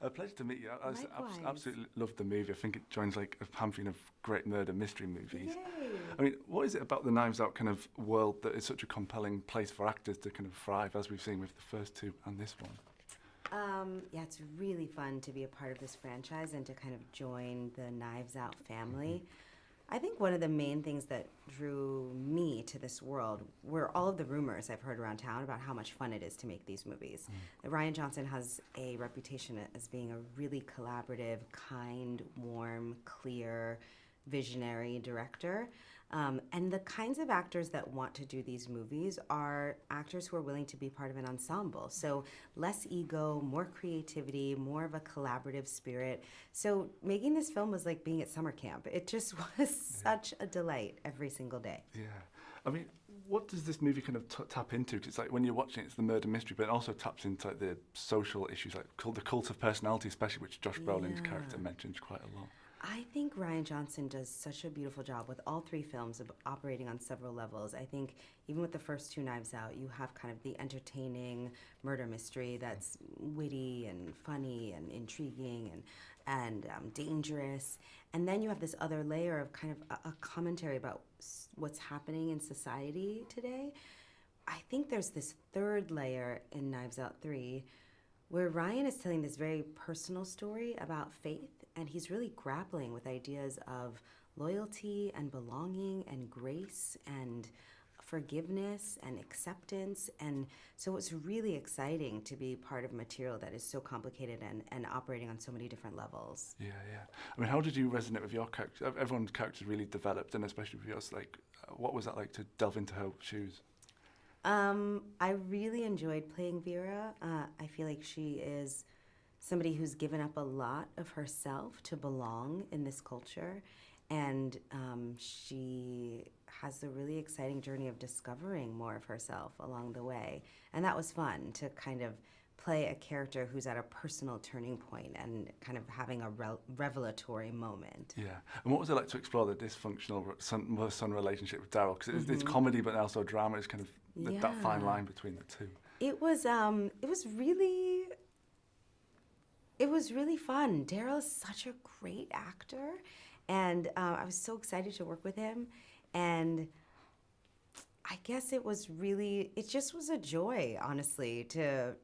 A pleasure to meet you. Likewise. Absolutely loved the movie. I think it joins like a pantheon of great murder mystery movies. Yay. I mean, what is it about the Knives Out kind of world that is such a compelling place for actors to kind of thrive, as we've seen with the first two and this one? Yeah, it's really fun to be a part of this franchise and to kind of join the Knives Out family. I think one of the main things that drew me to this world were all of the rumors I've heard around town about how much fun it is to make these movies. Rian Johnson has a reputation as being a really collaborative, kind, warm, clear, visionary director. And the kinds of actors that want to do these movies are actors who are willing to be part of an ensemble. So less ego, more creativity, more of a collaborative spirit. So making this film was like being at summer camp. It just was such a delight every single day. Yeah. I mean, what does this movie kind of tap into? 'Cause it's like when you're watching it, it's the murder mystery, but it also taps into like the social issues, like the cult of personality, especially, which Josh Brolin's character mentions quite a lot. I think Rian Johnson does such a beautiful job with all three films of operating on several levels. I think even with the first two Knives Out, you have kind of the entertaining murder mystery that's witty and funny and intriguing and dangerous. And then you have this other layer of kind of a commentary about what's happening in society today. I think there's this third layer in Knives Out 3 where Rian is telling this very personal story about faith, and he's really grappling with ideas of loyalty and belonging and grace and forgiveness and acceptance. And so it's really exciting to be part of material that is so complicated and operating on so many different levels. Yeah, yeah. I mean, how did you resonate with your character? Everyone's character's really developed, and especially with yours, like, what was that like to delve into her shoes? I really enjoyed playing Vera. I feel like she is somebody who's given up a lot of herself to belong in this culture. And she has a really exciting journey of discovering more of herself along the way. And that was fun to kind of play a character who's at a personal turning point and kind of having a revelatory moment. Yeah. And what was it like to explore the dysfunctional mother-son relationship with Daryl? Because it's comedy, but also drama. It's kind of that fine line between the two. It was really fun. Daryl is such a great actor, and I was so excited to work with him. And I guess it just was a joy, honestly, to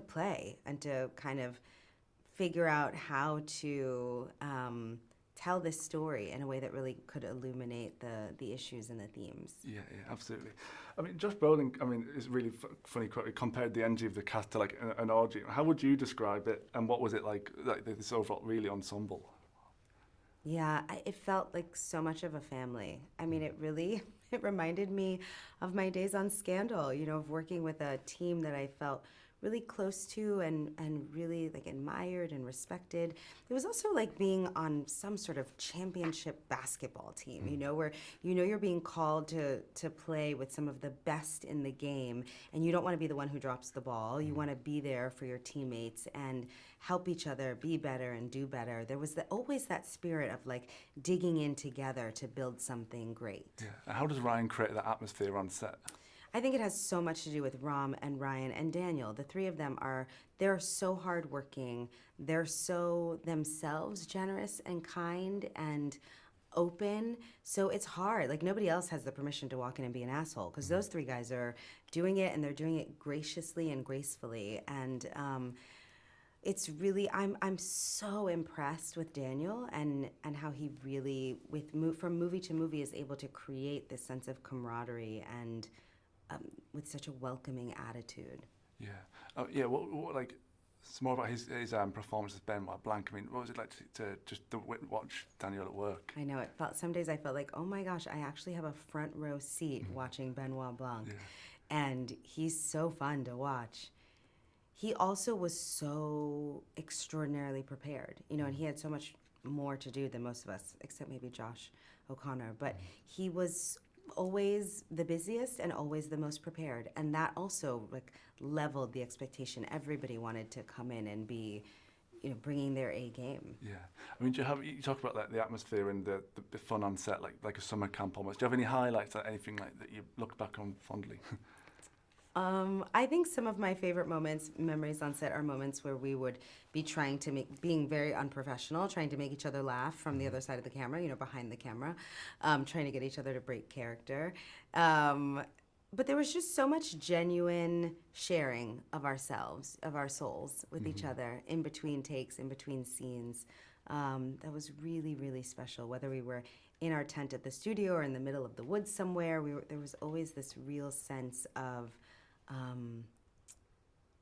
play and to kind of figure out how to tell this story in a way that really could illuminate the issues and the themes. Yeah, absolutely. I mean, Josh Brolin, it's really funny. He compared the energy of the cast to like an orgy. How would you describe it, and what was it like this overall really ensemble? Yeah, it felt like so much of a family. I mean, it reminded me of my days on Scandal, of working with a team that I felt really close to and really like admired and respected. It was also like being on some sort of championship basketball team, where you're being called to play with some of the best in the game, and you don't want to be the one who drops the ball. You want to be there for your teammates and help each other be better and do better. There was always that spirit of like digging in together to build something great. Yeah. And how does Rian create that atmosphere on set? I think it has so much to do with Ram and Rian and Daniel. The three of them they're so hardworking. They're so themselves generous and kind and open. So it's hard. Like nobody else has the permission to walk in and be an asshole because those three guys are doing it, and they're doing it graciously and gracefully. And it's really, I'm so impressed with Daniel and how he really, from movie to movie, is able to create this sense of camaraderie and with such a welcoming attitude. Yeah. What like, it's more about his performance as Benoit Blanc. I mean, what was it like to just watch Daniel at work? I know, some days I felt like, oh my gosh, I actually have a front row seat watching Benoit Blanc. Yeah. And he's so fun to watch. He also was so extraordinarily prepared, and he had so much more to do than most of us, except maybe Josh O'Connor. But he was always the busiest and always the most prepared, and that also like leveled the expectation. Everybody wanted to come in and be, bringing their A game. Yeah, I mean, you talk about like the atmosphere and the fun on set, like a summer camp almost. Do you have any highlights, or anything like that you look back on fondly? I think some of my favorite memories on set are moments where we would be being very unprofessional, trying to make each other laugh from the other side of the camera, behind the camera, trying to get each other to break character. But there was just so much genuine sharing of ourselves, of our souls with each other in between takes, in between scenes. That was really, really special. Whether we were in our tent at the studio or in the middle of the woods somewhere, there was always this real sense of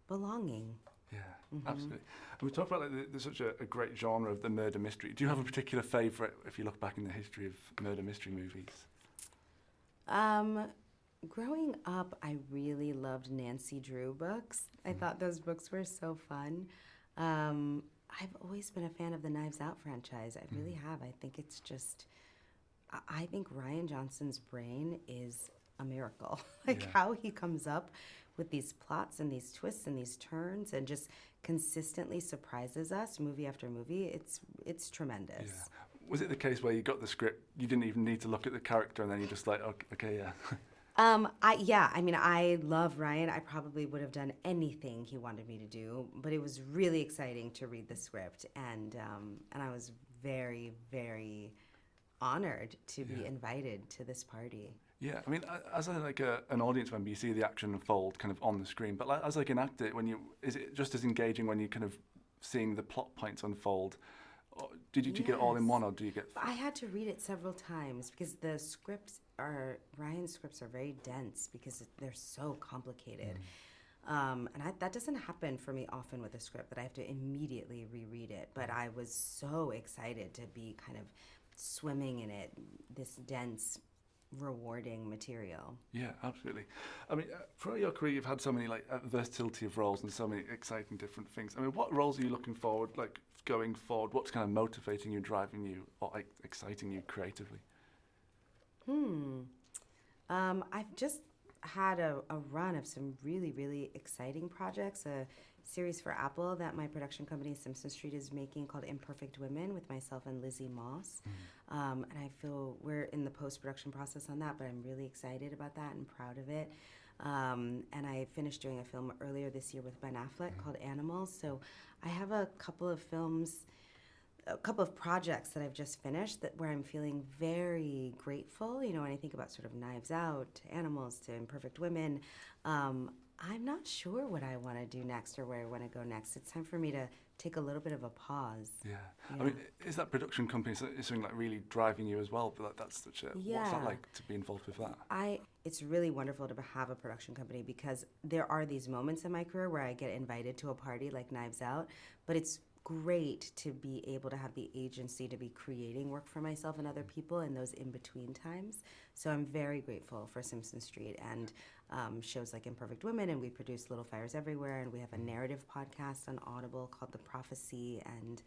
belonging. Yeah, absolutely. And we talked about there's such a great genre of the murder mystery. Do you have a particular favourite if you look back in the history of murder mystery movies? Growing up, I really loved Nancy Drew books. I thought those books were so fun. I've always been a fan of the Knives Out franchise. I really have. I think it's just, I think Rian Johnson's brain is a miracle. How he comes up with these plots and these twists and these turns and just consistently surprises us movie after movie. It's tremendous. Yeah. Was it the case where you got the script, you didn't even need to look at the character and then you're just like, okay, yeah. I love Rian. I probably would have done anything he wanted me to do, but it was really exciting to read the script, and I was very, very honored to be invited to this party. Yeah, I mean, as an audience member, you see the action unfold kind of on the screen, but as an actor, is it just as engaging when you kind of seeing the plot points unfold? Or did you get it all in one, or do you get? I had to read it several times because Ryan's scripts are very dense because they're so complicated. That doesn't happen for me often with a script, that I have to immediately reread it. But I was so excited to be kind of swimming in it, this dense, rewarding material. Yeah, absolutely. I mean, throughout your career, you've had so many versatility of roles and so many exciting different things. I mean, what roles are you looking forward, going forward? What's kind of motivating you, driving you, or exciting you creatively? I've just had a run of some really, really exciting projects. A series for Apple that my production company Simpson Street is making called Imperfect Women with myself and Lizzie Moss. And I feel we're in the post-production process on that, but I'm really excited about that and proud of it. And I finished doing a film earlier this year with Ben Affleck called Animals. So I have a couple of projects that I've just finished where I'm feeling very grateful. When I think about sort of Knives Out, to Animals, to Imperfect Women, I'm not sure what I want to do next or where I want to go next. It's time for me to take a little bit of a pause. Yeah. I mean, is that production company something really driving you as well? But that's such a, what's that like to be involved with that? It's really wonderful to have a production company because there are these moments in my career where I get invited to a party like Knives Out, but it's great to be able to have the agency to be creating work for myself and other people in those in-between times. So I'm very grateful for Simpson Street and shows like Imperfect Women, and we produce Little Fires Everywhere, and we have a narrative podcast on Audible called The Prophecy, and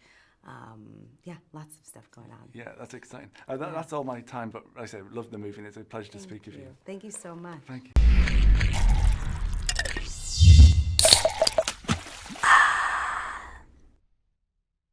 lots of stuff going on. Yeah, that's exciting. That's all my time, but like I say, love the movie, and it's a pleasure to speak with you. Thank you so much. Thank you.